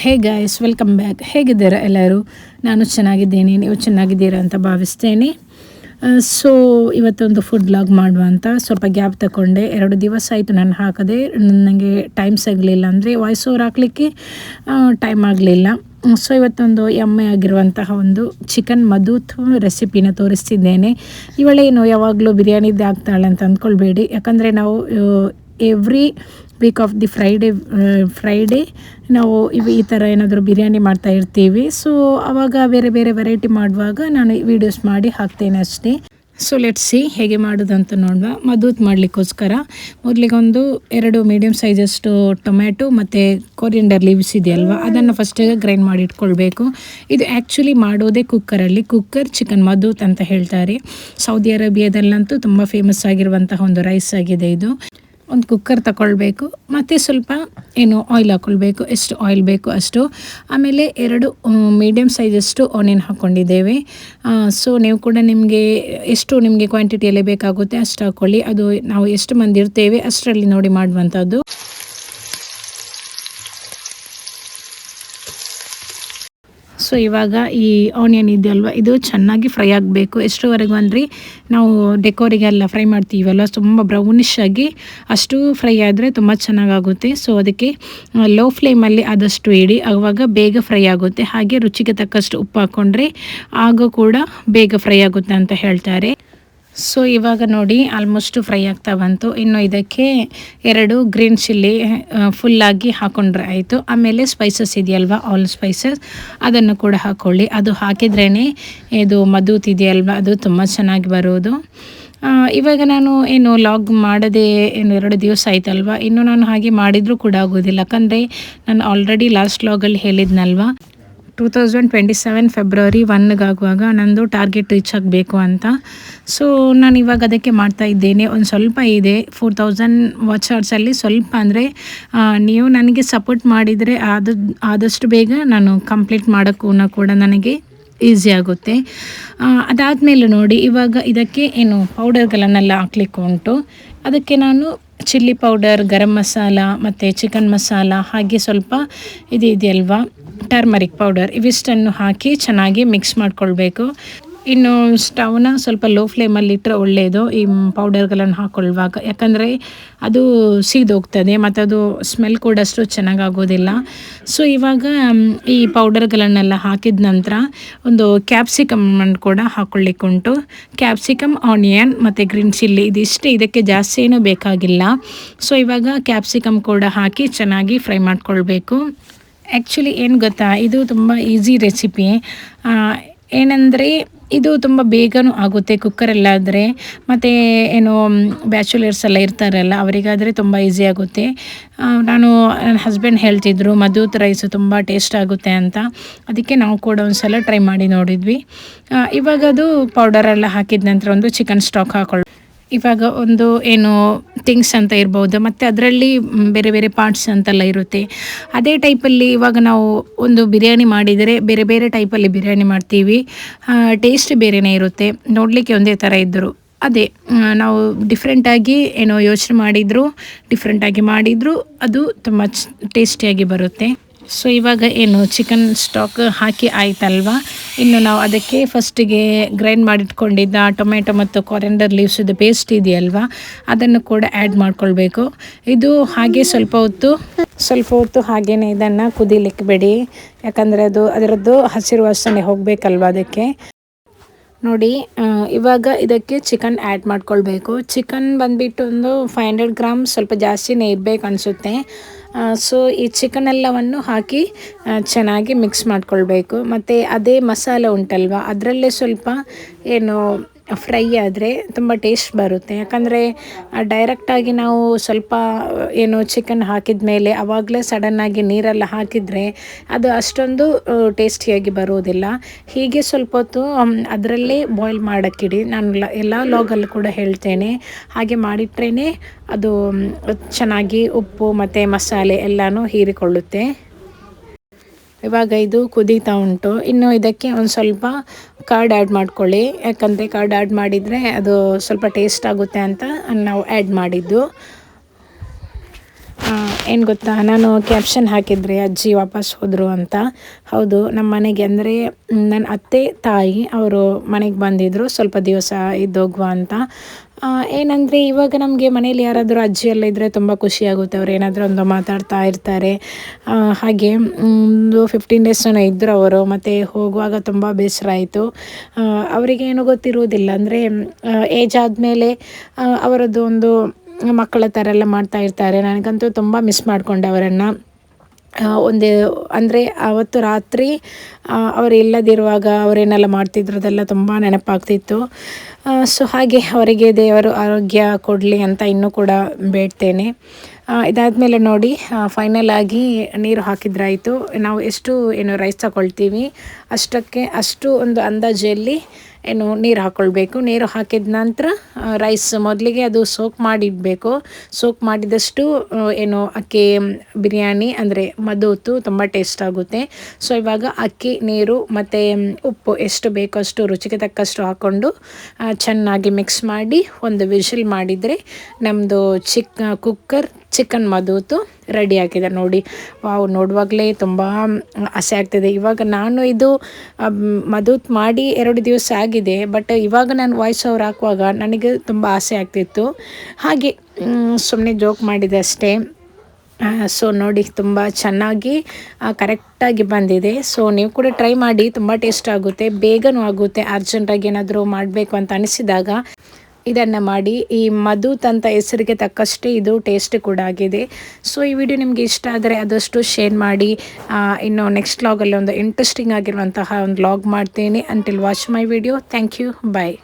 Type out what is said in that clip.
Hey guys, welcome back. ಹೇಗಿದ್ದೀರಾ ಎಲ್ಲರೂ? ನಾನು ಚೆನ್ನಾಗಿದ್ದೀನಿ, ನೀವು ಚೆನ್ನಾಗಿದ್ದೀರಾ ಅಂತ ಭಾವಿಸ್ತೇನೆ. ಸೊ ಇವತ್ತೊಂದು ಫುಡ್ ವ್ಲಾಗ್ ಮಾಡುವ ಅಂತ ಸ್ವಲ್ಪ ಗ್ಯಾಪ್ ತಗೊಂಡೆ. 2 ದಿವಸ ಆಯಿತು ನಾನು ಹಾಕದೆ. ನನಗೆ ಟೈಮ್ ಸಿಗಲಿಲ್ಲ, ಅಂದರೆ ವಾಯ್ಸ್ ಓವರ್ ಹಾಕಲಿಕ್ಕೆ ಟೈಮ್ ಆಗಲಿಲ್ಲ. ಸೊ ಇವತ್ತೊಂದು ಎಮ್ಮೆ ಆಗಿರುವಂತಹ ಒಂದು ಚಿಕನ್ ಮಧೂತ್ ರೆಸಿಪಿನ ತೋರಿಸ್ತಿದ್ದೇನೆ. ಇವಳೇನು ಯಾವಾಗಲೂ ಬಿರಿಯಾನಿದ್ದೇ ಆಗ್ತಾಳೆ ಅಂತ ಅಂದ್ಕೊಳ್ಬೇಡಿ, ಯಾಕಂದರೆ ನಾವು every week of the Friday ನಾವು ಈ ಥರ ಏನಾದರೂ ಬಿರಿಯಾನಿ ಮಾಡ್ತಾ ಇರ್ತೀವಿ. ಸೊ ಆವಾಗ ಬೇರೆ ಬೇರೆ ವೆರೈಟಿ ಮಾಡುವಾಗ ನಾನು ವೀಡಿಯೋಸ್ ಮಾಡಿ ಹಾಕ್ತೇನೆ ಅಷ್ಟೇ. ಸೊ ಲೆಟ್ಸ್ ಸಿ ಹೇಗೆ ಮಾಡೋದಂತ ನೋಡುವ. ಮಧೂತ್ ಮಾಡಲಿಕ್ಕೋಸ್ಕರ ಮೊದಲಿಗೆ 2 ಮೀಡಿಯಮ್ ಸೈಜಷ್ಟು ಟೊಮ್ಯಾಟೊ ಮತ್ತು ಕೊರಿಯಂಡರ್ ಲೀವ್ಸ್ ಇದೆಯಲ್ವ, ಅದನ್ನು ಫಸ್ಟಿಗೆ ಗ್ರೈಂಡ್ ಮಾಡಿ ಇಟ್ಕೊಳ್ಬೇಕು. ಇದು ಆ್ಯಕ್ಚುಲಿ ಮಾಡೋದೇ ಕುಕ್ಕರಲ್ಲಿ. ಕುಕ್ಕರ್ ಚಿಕನ್ ಮಧೂತ್ ಅಂತ ಹೇಳ್ತಾರೆ. ಸೌದಿ ಅರೇಬಿಯಾದಲ್ಲಂತೂ ತುಂಬ ಫೇಮಸ್ ಆಗಿರುವಂತಹ ಒಂದು ರೈಸ್ ಆಗಿದೆ ಇದು. ಒಂದು ಕುಕ್ಕರ್ ತಗೊಳ್ಬೇಕು, ಮತ್ತು ಸ್ವಲ್ಪ ಆಯಿಲ್ ಹಾಕ್ಕೊಳ್ಬೇಕು, ಎಷ್ಟು ಆಯಿಲ್ ಬೇಕು ಅಷ್ಟು. ಆಮೇಲೆ 2 ಮೀಡಿಯಮ್ ಸೈಜಷ್ಟು ಆನಿಯನ್ ಹಾಕ್ಕೊಂಡಿದ್ದೇವೆ. ಸೊ ನೀವು ಕೂಡ ನಿಮಗೆ ಕ್ವಾಂಟಿಟಿಯಲ್ಲಿ ಬೇಕಾಗುತ್ತೆ ಅಷ್ಟು ಹಾಕ್ಕೊಳ್ಳಿ. ಅದು ನಾವು ಎಷ್ಟು ಮಂದಿ ಇರ್ತೇವೆ ಅಷ್ಟರಲ್ಲಿ ನೋಡಿ ಮಾಡುವಂಥದ್ದು. ಸೊ ಇವಾಗ ಈ ಆನಿಯನ್ ಇದೆಯಲ್ವ, ಇದು ಚೆನ್ನಾಗಿ ಫ್ರೈ ಆಗಬೇಕು. ಎಷ್ಟುವರೆಗೂ ಅಂದರೆ ನಾವು ಡೆಕೋರಿಗೆಲ್ಲ ಫ್ರೈ ಮಾಡ್ತೀವಲ್ವ, ತುಂಬ ಬ್ರೌನಿಶ್ ಆಗಿ ಅಷ್ಟು ಫ್ರೈ ಆದರೆ ತುಂಬ ಚೆನ್ನಾಗಾಗುತ್ತೆ. ಸೊ ಅದಕ್ಕೆ ಲೋ ಫ್ಲೇಮಲ್ಲಿ ಆದಷ್ಟು ಇಡಿ, ಆವಾಗ ಬೇಗ ಫ್ರೈ ಆಗುತ್ತೆ. ಹಾಗೆ ರುಚಿಗೆ ತಕ್ಕಷ್ಟು ಉಪ್ಪು ಹಾಕ್ಕೊಂಡ್ರೆ ಆಗ ಕೂಡ ಬೇಗ ಫ್ರೈ ಆಗುತ್ತೆ ಅಂತ ಹೇಳ್ತಾರೆ. ಸೊ ಇವಾಗ ನೋಡಿ ಆಲ್ಮೋಸ್ಟ್ ಫ್ರೈ ಆಗ್ತಾ ಬಂತು. ಇನ್ನು ಇದಕ್ಕೆ 2 ಗ್ರೀನ್ ಚಿಲ್ಲಿ ಫುಲ್ಲಾಗಿ ಹಾಕ್ಕೊಂಡ್ರೆ ಆಯಿತು. ಆಮೇಲೆ ಸ್ಪೈಸಸ್ ಇದೆಯಲ್ವ, ಆಲ್ ಸ್ಪೈಸಸ್ ಅದನ್ನು ಕೂಡ ಹಾಕ್ಕೊಳ್ಳಿ. ಅದು ಹಾಕಿದ್ರೇ ಇದು ಮಧೂತ್ ಇದೆಯಲ್ವ ಅದು ತುಂಬ ಚೆನ್ನಾಗಿ ಬರೋದು. ಇವಾಗ ನಾನು ಲಾಗ್ ಮಾಡದೆ 2 ದಿವಸ ಆಯ್ತಲ್ವ, ಇನ್ನು ನಾನು ಹಾಗೆ ಮಾಡಿದರೂ ಕೂಡ ಆಗೋದಿಲ್ಲ. ಯಾಕಂದರೆ ನಾನು ಆಲ್ರೆಡಿ ಲಾಸ್ಟ್ ಲಾಗಲ್ಲಿ ಹೇಳಿದ್ನಲ್ವ 2027 ಫೆಬ್ರವರಿ 1 ನಂದು ಟಾರ್ಗೆಟ್ ರೀಚ್ ಆಗಬೇಕು ಅಂತ. ಸೊ ನಾನು ಇವಾಗ ಅದಕ್ಕೆ ಮಾಡ್ತಾ ಇದ್ದೇನೆ. ಒಂದು ಸ್ವಲ್ಪ ಇದೆ 4000 ವಾಚ್ ಅವರ್ಸಲ್ಲಿ. ಸ್ವಲ್ಪ ಅಂದರೆ ನೀವು ನನಗೆ ಸಪೋರ್ಟ್ ಮಾಡಿದರೆ ಆದಷ್ಟು ಬೇಗ ನಾನು ಕಂಪ್ಲೀಟ್ ಮಾಡೋಕ್ಕೂ ಕೂಡ ನನಗೆ ಈಸಿ ಆಗುತ್ತೆ. ಅದಾದಮೇಲೆ ನೋಡಿ ಇವಾಗ ಇದಕ್ಕೆ ಪೌಡರ್ಗಳನ್ನೆಲ್ಲ ಹಾಕ್ಲಿಕ್ಕೆ ಉಂಟು. ಅದಕ್ಕೆ ನಾನು ಚಿಲ್ಲಿ ಪೌಡರ್, ಗರಂ ಮಸಾಲ ಮತ್ತು ಚಿಕನ್ ಮಸಾಲ, ಹಾಗೆ ಸ್ವಲ್ಪ ಇದೆಯಲ್ವ ಟರ್ಮರಿಕ್ ಪೌಡರ್, ಇವಿಷ್ಟನ್ನು ಹಾಕಿ ಚೆನ್ನಾಗಿ ಮಿಕ್ಸ್ ಮಾಡ್ಕೊಳ್ಬೇಕು. ಇನ್ನು ಸ್ಟವ್ನ ಸ್ವಲ್ಪ ಲೋ ಫ್ಲೇಮಲ್ಲಿ ಇಟ್ಟರೆ ಒಳ್ಳೆಯದು ಈ ಪೌಡರ್ಗಳನ್ನು ಹಾಕ್ಕೊಳ್ಳುವಾಗ, ಯಾಕಂದರೆ ಅದು ಸೀದೋಗ್ತದೆ ಮತ್ತು ಅದು ಸ್ಮೆಲ್ ಕೂಡ ಅಷ್ಟು ಚೆನ್ನಾಗಾಗೋದಿಲ್ಲ. ಸೊ ಇವಾಗ ಈ ಪೌಡರ್ಗಳನ್ನೆಲ್ಲ ಹಾಕಿದ ನಂತರ ಒಂದು ಕ್ಯಾಪ್ಸಿಕಮ್ ಕೂಡ ಹಾಕ್ಕೊಳ್ಳಿಕ್ಕೆ ಉಂಟು. ಕ್ಯಾಪ್ಸಿಕಮ್, ಆನಿಯನ್ ಮತ್ತು ಗ್ರೀನ್ ಚಿಲ್ಲಿ ಇದಿಷ್ಟೇ, ಇದಕ್ಕೆ ಜಾಸ್ತಿ ಏನೂ ಬೇಕಾಗಿಲ್ಲ. ಸೊ ಇವಾಗ ಕ್ಯಾಪ್ಸಿಕಮ್ ಕೂಡ ಹಾಕಿ ಚೆನ್ನಾಗಿ ಫ್ರೈ ಮಾಡ್ಕೊಳ್ಬೇಕು. ಆ್ಯಕ್ಚುಲಿ ಏನು ಗೊತ್ತಾ, ಇದು ತುಂಬ ಈಸಿ ರೆಸಿಪಿ. ಏನಂದರೆ ಇದು ತುಂಬ ಬೇಗನೂ ಆಗುತ್ತೆ ಕುಕ್ಕರಲ್ಲಾದರೆ. ಮತ್ತು ಬ್ಯಾಚುಲರ್ಸ್ ಎಲ್ಲ ಇರ್ತಾರಲ್ಲ ಅವರಿಗಾದರೆ ತುಂಬ ಈಸಿ ಆಗುತ್ತೆ. ನನ್ನ ಹಸ್ಬೆಂಡ್ ಹೇಳ್ತಿದ್ರು ಮಧೂತ್ ರೈಸು ತುಂಬ ಟೇಸ್ಟ್ ಆಗುತ್ತೆ ಅಂತ. ಅದಕ್ಕೆ ನಾವು ಕೂಡ ಒಂದು ಸಲ ಟ್ರೈ ಮಾಡಿ ನೋಡಿದ್ವಿ. ಇವಾಗ ಅದು ಪೌಡರೆಲ್ಲ ಹಾಕಿದ ನಂತರ ಒಂದು ಚಿಕನ್ ಸ್ಟಾಕ್ ಹಾಕೊಳ್ಳಿ. ಇವಾಗ ಒಂದು ಥಿಂಗ್ಸ್ ಅಂತ ಇರ್ಬೋದು, ಮತ್ತು ಅದರಲ್ಲಿ ಬೇರೆ ಬೇರೆ ಪಾರ್ಟ್ಸ್ ಅಂತೆಲ್ಲ ಇರುತ್ತೆ. ಅದೇ ಟೈಪಲ್ಲಿ ಇವಾಗ ನಾವು ಒಂದು ಬಿರಿಯಾನಿ ಮಾಡಿದರೆ ಬೇರೆ ಬೇರೆ ಟೈಪಲ್ಲಿ ಬಿರಿಯಾನಿ ಮಾಡ್ತೀವಿ. ಟೇಸ್ಟ್ ಬೇರೆಯೇ ಇರುತ್ತೆ. ನೋಡಲಿಕ್ಕೆ ಒಂದೇ ಥರ ಇದ್ದರು ಅದೇ ನಾವು ಡಿಫ್ರೆಂಟಾಗಿ ಯೋಚನೆ ಮಾಡಿದರೂ ಅದು ತುಂಬ ಟೇಸ್ಟಿಯಾಗಿ ಬರುತ್ತೆ. ಸೊ ಇವಾಗ ಚಿಕನ್ ಸ್ಟಾಕ್ ಹಾಕಿ ಆಯ್ತಲ್ವ, ಇನ್ನು ನಾವು ಅದಕ್ಕೆ ಫಸ್ಟಿಗೆ ಗ್ರೈಂಡ್ ಮಾಡಿಟ್ಕೊಂಡಿದ್ದ ಟೊಮೆಟೊ ಮತ್ತು ಕೊರಿಯಂಡರ್ ಲೀವ್ಸದು ಪೇಸ್ಟ್ ಇದೆಯಲ್ವ ಅದನ್ನು ಕೂಡ ಆ್ಯಡ್ ಮಾಡ್ಕೊಳ್ಬೇಕು. ಇದು ಹಾಗೆ ಸ್ವಲ್ಪ ಹೊತ್ತು ಹಾಗೇ ಇದನ್ನು ಕುದಿಲಿಕ್ಕೆ ಬಿಡಿ, ಯಾಕಂದರೆ ಅದರದ್ದು ಹಸಿರು ವಾಸನೆ ಹೋಗಬೇಕಲ್ವ ಅದಕ್ಕೆ. ನೋಡಿ ಇವಾಗ ಇದಕ್ಕೆ ಚಿಕನ್ ಆ್ಯಡ್ ಮಾಡ್ಕೊಳ್ಬೇಕು. ಚಿಕನ್ ಬಂದುಬಿಟ್ಟು ಒಂದು 500 ಗ್ರಾಮ್, ಸ್ವಲ್ಪ ಜಾಸ್ತಿನೇ ಇರಬೇಕು ಅನಿಸುತ್ತೆ. ಸೊ ಈ ಚಿಕನ್ ಎಲ್ಲವನ್ನು ಹಾಕಿ ಚೆನ್ನಾಗಿ ಮಿಕ್ಸ್ ಮಾಡ್ಕೊಳ್ಬೇಕು. ಮತ್ತು ಅದೇ ಮಸಾಲೆ ಉಂಟಲ್ವ ಅದರಲ್ಲೇ ಸ್ವಲ್ಪ ಫ್ರೈ ಆದರೆ ತುಂಬ ಟೇಸ್ಟ್ ಬರುತ್ತೆ. ಯಾಕಂದರೆ ಡೈರೆಕ್ಟಾಗಿ ನಾವು ಸ್ವಲ್ಪ ಚಿಕನ್ ಹಾಕಿದ ಮೇಲೆ ಆವಾಗಲೇ ಸಡನ್ನಾಗಿ ನೀರೆಲ್ಲ ಹಾಕಿದರೆ ಅದು ಅಷ್ಟೊಂದು ಟೇಸ್ಟಿಯಾಗಿ ಬರೋದಿಲ್ಲ. ಹೀಗೆ ಸ್ವಲ್ಪ ಹೊತ್ತು ಅದರಲ್ಲೇ ಬಾಯ್ಲ್ ಮಾಡೋಕ್ಕಿಡಿ. ನಾನು ಎಲ್ಲ ಲಾಗಲ್ಲೂ ಕೂಡ ಹೇಳ್ತೇನೆ, ಹಾಗೆ ಮಾಡಿಟ್ರೇ ಅದು ಚೆನ್ನಾಗಿ ಉಪ್ಪು ಮತ್ತು ಮಸಾಲೆ ಎಲ್ಲನೂ ಹೀರಿಕೊಳ್ಳುತ್ತೆ. ಇವಾಗ ಇದು ಕುದೀತಾ ಉಂಟು. ಇನ್ನು ಇದಕ್ಕೆ ಒಂದು ಸ್ವಲ್ಪ ಕರ್ಡ್ ಆ್ಯಡ್ ಮಾಡ್ಕೊಳ್ಳಿ, ಯಾಕಂದರೆ ಕರ್ಡ್ ಆ್ಯಡ್ ಮಾಡಿದರೆ ಅದು ಸ್ವಲ್ಪ ಟೇಸ್ಟ್ ಆಗುತ್ತೆ ಅಂತ ನಾವು ಆ್ಯಡ್ ಮಾಡಿದ್ದು. ಏನು ಗೊತ್ತಾ, ನಾನು ಕ್ಯಾಪ್ಷನ್ ಹಾಕಿದ್ರೆ ಅಜ್ಜಿ ವಾಪಸ್ ಹೋದರು ಅಂತ. ಹೌದು, ನಮ್ಮ ಮನೆಗೆ ಅಂದರೆ ನನ್ನ ಅತ್ತೆ ತಾಯಿ ಅವರು ಮನೆಗೆ ಬಂದಿದ್ದರು ಸ್ವಲ್ಪ ದಿವಸ ಇದ್ದೋಗುವ ಅಂತ. ಏನಂದರೆ ಇವಾಗ ನಮಗೆ ಮನೇಲಿ ಯಾರಾದರೂ ಅಜ್ಜಿ ಎಲ್ಲ ಇದ್ದರೆ ತುಂಬ ಖುಷಿಯಾಗುತ್ತೆ. ಅವ್ರು ಏನಾದರೂ ಒಂದು ಮಾತಾಡ್ತಾ ಇರ್ತಾರೆ. ಹಾಗೆ ಒಂದು 15 ಡೇಸ್ ಇದ್ದರು ಅವರು. ಮತ್ತು ಹೋಗುವಾಗ ತುಂಬ ಬೇಸರ ಆಯಿತು. ಅವರಿಗೇನು ಗೊತ್ತಿರುವುದಿಲ್ಲ, ಅಂದರೆ ಏಜ್ ಆದಮೇಲೆ ಅವರದ್ದು ಒಂದು ಮಕ್ಕಳ ಥರ ಎಲ್ಲ ಮಾಡ್ತಾ ಇರ್ತಾರೆ. ನನಗಂತೂ ತುಂಬ ಮಿಸ್ ಮಾಡಿಕೊಂಡೆ ಅವರನ್ನು. ಒಂದು ಅಂದರೆ ಆವತ್ತು ರಾತ್ರಿ ಅವರು ಇಲ್ಲದಿರುವಾಗ ಅವರೇನೆಲ್ಲ ಮಾಡ್ತಿದ್ರು ಅದೆಲ್ಲ ತುಂಬ ನೆನಪಾಗ್ತಿತ್ತು. ಸೊ ಹಾಗೆ ಅವರಿಗೆ ದೇವರು ಆರೋಗ್ಯ ಕೊಡಲಿ ಅಂತ ಇನ್ನೂ ಕೂಡ ಬೇಡ್ತೇನೆ. ಇದಾದಮೇಲೆ ನೋಡಿ, ಫೈನಲ್ ಆಗಿ ನೀರು ಹಾಕಿದ್ರಾಯಿತು. ನಾವು ಎಷ್ಟು ರೈಸ್ ತಗೊಳ್ತೀವಿ ಅಷ್ಟು ಒಂದು ಅಂದಾಜಲ್ಲಿ ನೀರು ಹಾಕ್ಕೊಳ್ಬೇಕು. ನೀರು ಹಾಕಿದ ನಂತರ ರೈಸ್ ಮೊದಲಿಗೆ ಅದು ಸೋಕ್ ಮಾಡಿಡಬೇಕು. ಸೋಕ್ ಮಾಡಿದಷ್ಟು ಅಕ್ಕಿ ಬಿರಿಯಾನಿ ಅಂದರೆ ಮಧುತ್ತು ತುಂಬ ಟೇಸ್ಟ್ ಆಗುತ್ತೆ. ಸೊ ಇವಾಗ ಅಕ್ಕಿ, ನೀರು ಮತ್ತು ಉಪ್ಪು ಎಷ್ಟು ಬೇಕೋ ಅಷ್ಟು ರುಚಿಗೆ ತಕ್ಕಷ್ಟು ಹಾಕ್ಕೊಂಡು ಚೆನ್ನಾಗಿ ಮಿಕ್ಸ್ ಮಾಡಿ ಒಂದು ವಿಷಲ್ ಮಾಡಿದರೆ ನಮ್ಮದು ಕುಕ್ಕರ್ ಚಿಕನ್ ಮಧುತ್ತು ರೆಡಿ ಆಗಿದೆ ನೋಡಿ. ವಾವ್, ನೋಡುವಾಗಲೇ ತುಂಬ ಆಸೆ ಆಗ್ತಿದೆ. ಇವಾಗ ನಾನು ಇದು ಮಧುತ್ ಮಾಡಿ 2 ದಿವಸ ಆಗಿದೆ, ಬಟ್ ಇವಾಗ ನಾನು ವಾಯ್ಸ್ ಓವರ್ ಹಾಕುವಾಗ ನನಗೆ ತುಂಬ ಆಸೆ ಆಗ್ತಿತ್ತು. ಹಾಗೆ ಸುಮ್ಮನೆ ಜೋಕ್ ಮಾಡಿದೆ ಅಷ್ಟೇ. ಸೊ ನೋಡಿ, ತುಂಬ ಚೆನ್ನಾಗಿ ಕರೆಕ್ಟಾಗಿ ಬಂದಿದೆ. ಸೊ ನೀವು ಕೂಡ ಟ್ರೈ ಮಾಡಿ, ತುಂಬ ಟೇಸ್ಟ್ ಆಗುತ್ತೆ, ಬೇಗನೂ ಆಗುತ್ತೆ. ಅರ್ಜೆಂಟಾಗಿ ಏನಾದರೂ ಮಾಡಬೇಕು ಅಂತ ಅನಿಸಿದಾಗ ಇದನ್ನು ಮಾಡಿ. ಈ ಮಧುತ್ ಅಂತ ಹೆಸರಿಗೆ ತಕ್ಕಷ್ಟೇ ಇದು ಟೇಸ್ಟ್ ಕೂಡ ಆಗಿದೆ. ಸೊ ಈ ವಿಡಿಯೋ ನಿಮಗೆ ಇಷ್ಟ ಆದರೆ ಆದಷ್ಟು ಶೇರ್ ಮಾಡಿ. ಇನ್ನು ನೆಕ್ಸ್ಟ್ ವ್ಲಾಗಲ್ಲಿ ಒಂದು ಇಂಟ್ರೆಸ್ಟಿಂಗ್ ಆಗಿರುವಂತಹ ಒಂದು ವ್ಲಾಗ್ ಮಾಡ್ತೀನಿ. Until watch my video. Thank you, bye.